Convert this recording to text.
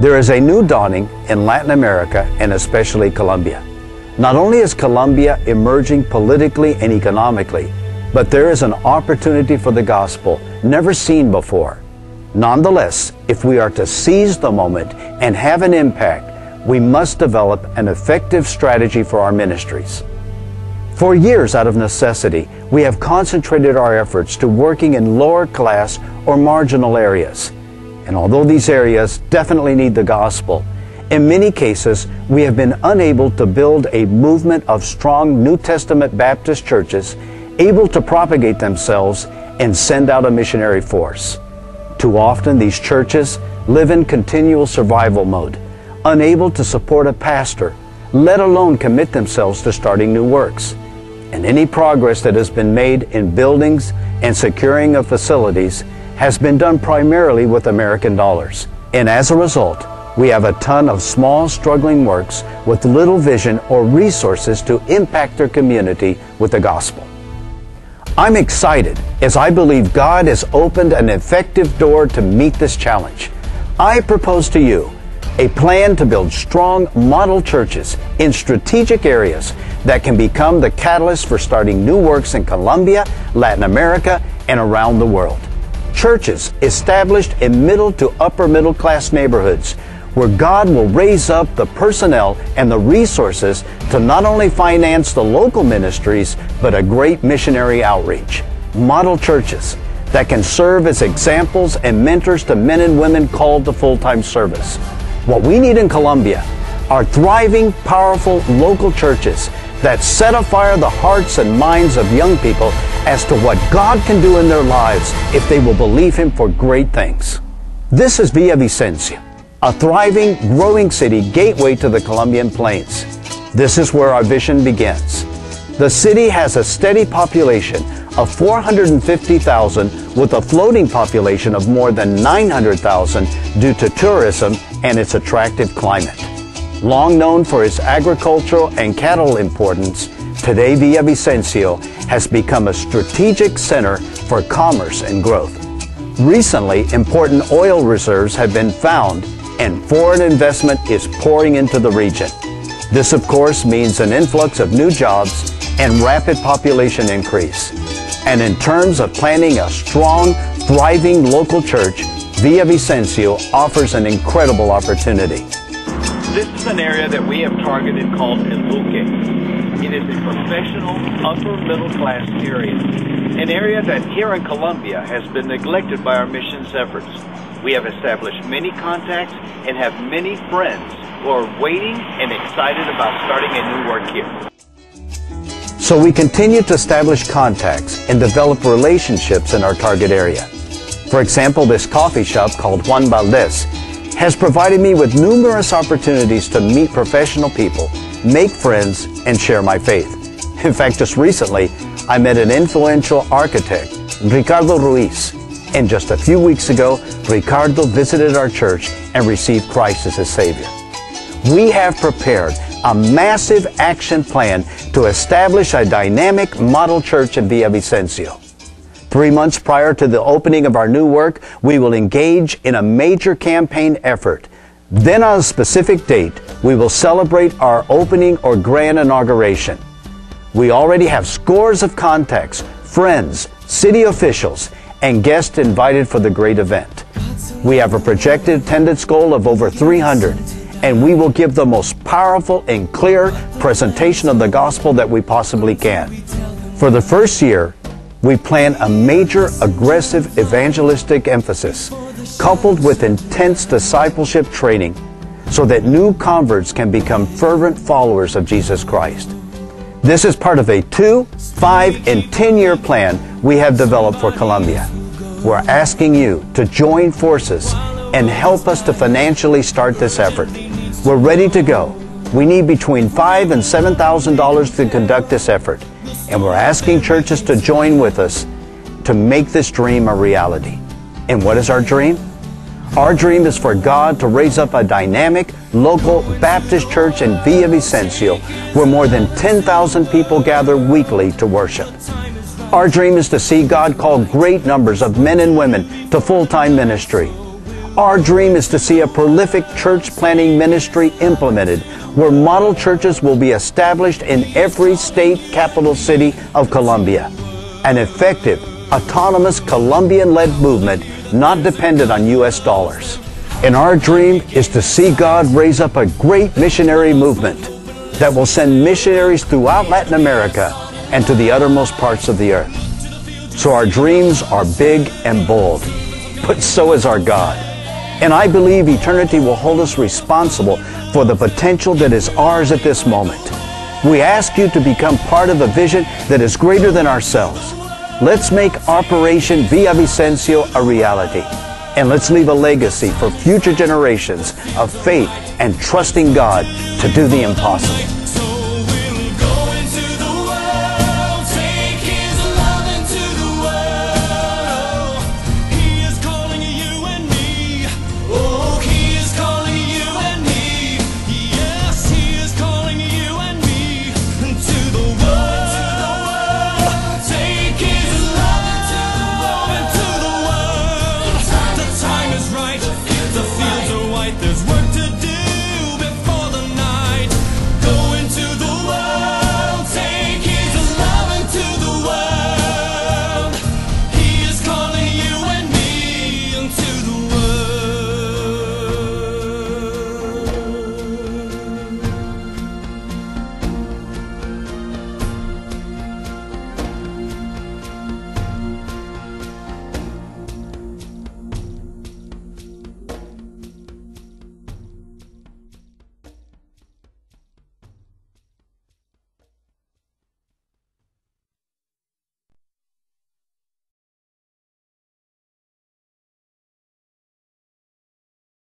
There is a new dawning in Latin America and especially Colombia. Not only is Colombia emerging politically and economically, but there is an opportunity for the gospel never seen before. Nonetheless, if we are to seize the moment and have an impact, we must develop an effective strategy for our ministries. For years, out of necessity, we have concentrated our efforts to working in lower class or marginal areas. And although these areas definitely need the gospel, in many cases, we have been unable to build a movement of strong New Testament Baptist churches able to propagate themselves and send out a missionary force. Too often, these churches live in continual survival mode, unable to support a pastor, let alone commit themselves to starting new works. And any progress that has been made in buildings and securing of facilities has been done primarily with American dollars. And as a result, we have a ton of small, struggling works with little vision or resources to impact their community with the gospel. I'm excited as I believe God has opened an effective door to meet this challenge. I propose to you a plan to build strong model churches in strategic areas that can become the catalyst for starting new works in Colombia, Latin America, and around the world. Churches established in middle to upper middle class neighborhoods where God will raise up the personnel and the resources to not only finance the local ministries, but a great missionary outreach. Model churches that can serve as examples and mentors to men and women called to full-time service. What we need in Colombia are thriving, powerful local churches that set afire the hearts and minds of young people as to what God can do in their lives if they will believe Him for great things. This is Villavicencio, a thriving, growing city gateway to the Colombian plains. This is where our vision begins. The city has a steady population of 450,000 with a floating population of more than 900,000 due to tourism and its attractive climate. Long known for its agricultural and cattle importance, today Villavicencio has become a strategic center for commerce and growth. Recently, important oil reserves have been found and foreign investment is pouring into the region. This, of course, means an influx of new jobs and rapid population increase. And in terms of planning a strong, thriving local church, Villavicencio offers an incredible opportunity. This is an area that we have targeted called El Buque. It is a professional, upper middle class area. An area that here in Colombia has been neglected by our missions efforts. We have established many contacts and have many friends who are waiting and excited about starting a new work here. So we continue to establish contacts and develop relationships in our target area. For example, this coffee shop called Juan Valdez has provided me with numerous opportunities to meet professional people, make friends, and share my faith. In fact, just recently, I met an influential architect, Ricardo Ruiz, and just a few weeks ago, Ricardo visited our church and received Christ as his Savior. We have prepared a massive action plan to establish a dynamic model church in Villavicencio. 3 months prior to the opening of our new work, we will engage in a major campaign effort. Then on a specific date, we will celebrate our opening or grand inauguration. We already have scores of contacts, friends, city officials, and guests invited for the great event. We have a projected attendance goal of over 300, and we will give the most powerful and clear presentation of the gospel that we possibly can. For the first year, we plan a major, aggressive evangelistic emphasis, coupled with intense discipleship training, so that new converts can become fervent followers of Jesus Christ. This is part of a 2, 5, and 10-year plan we have developed for Colombia. We're asking you to join forces and help us to financially start this effort. We're ready to go. We need between $5,000 and $7,000 to conduct this effort, and we're asking churches to join with us to make this dream a reality. And what is our dream? Our dream is for God to raise up a dynamic, local Baptist church in Villavicencio where more than 10,000 people gather weekly to worship. Our dream is to see God call great numbers of men and women to full-time ministry. Our dream is to see a prolific church planting ministry implemented, where model churches will be established in every state capital city of Colombia. An effective, autonomous Colombian-led movement not dependent on U.S. dollars. And our dream is to see God raise up a great missionary movement that will send missionaries throughout Latin America and to the uttermost parts of the earth. So our dreams are big and bold, but so is our God. And I believe eternity will hold us responsible for the potential that is ours at this moment. We ask you to become part of a vision that is greater than ourselves. Let's make Operation Villavicencio a reality. And let's leave a legacy for future generations of faith and trusting God to do the impossible.